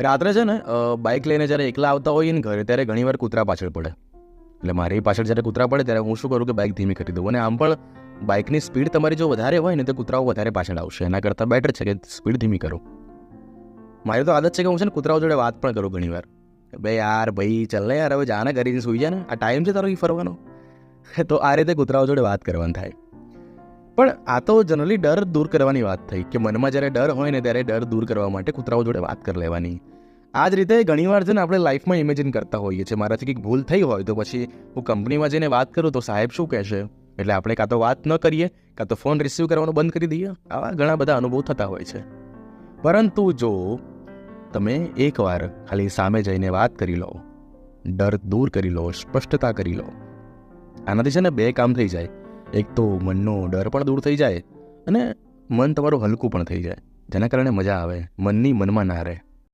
રાત્રે છે ને બાઇક લઈને જ્યારે એકલા આવતા હોઈએ ને ઘરે ત્યારે ઘણીવાર કૂતરા પાછળ પડે. એટલે મારી પાછળ જ્યારે કૂતરા પડે ત્યારે હું શું કરું કે બાઇક ધીમી કરી દઉં. અને આમ પણ બાઇકની સ્પીડ તમારી જો વધારે હોય ને તો કૂતરાઓ વધારે પાછળ આવશે. એના કરતાં બેટર છે કે સ્પીડ ધીમી કરો. મારી તો આદત છે કે હું છે ને કૂતરાઓ જોડે વાત પણ કરું ઘણીવાર. બે યાર ભાઈ ચાલ ને યાર, હવે જાને કરીને સૂઈ જાય ને, આ ટાઈમ છે તારો એ ફરવાનો. તો આ રીતે કૂતરાઓ જોડે વાત કરવાની થાય. પણ આ તો જનરલી ડર દૂર કરવાની વાત થઈ કે મનમાં જ્યારે ડર હોય ને ત્યારે ડર દૂર કરવા માટે કૂતરાઓ જોડે વાત કરી લેવાની. આ જ રીતે ઘણીવાર છે ને આપણે લાઈફમાં ઇમેજિન કરતા હોઈએ છીએ, મારાથી કંઈક ભૂલ થઈ હોય તો પછી હું કંપનીમાં જઈને વાત કરું તો સાહેબ શું કહેશે, એટલે આપણે કાં તો વાત ન કરીએ કાં તો ફોન રિસીવ કરવાનું બંધ કરી દઈએ. આવા ઘણા બધા અનુભવ થતા હોય છે. પરંતુ જો તમે એકવાર ખાલી સામે જઈને વાત કરી લો, ડર દૂર કરી લો, સ્પષ્ટતા કરી લો, આનાથી છે ને બે કામ થઈ જાય. એક તો મનનો ડર પણ દૂર થઈ જાય અને મન તમારું હલકું પણ થઈ જાય, જેના કારણે મજા આવે, મનની મનમાં ના રહે.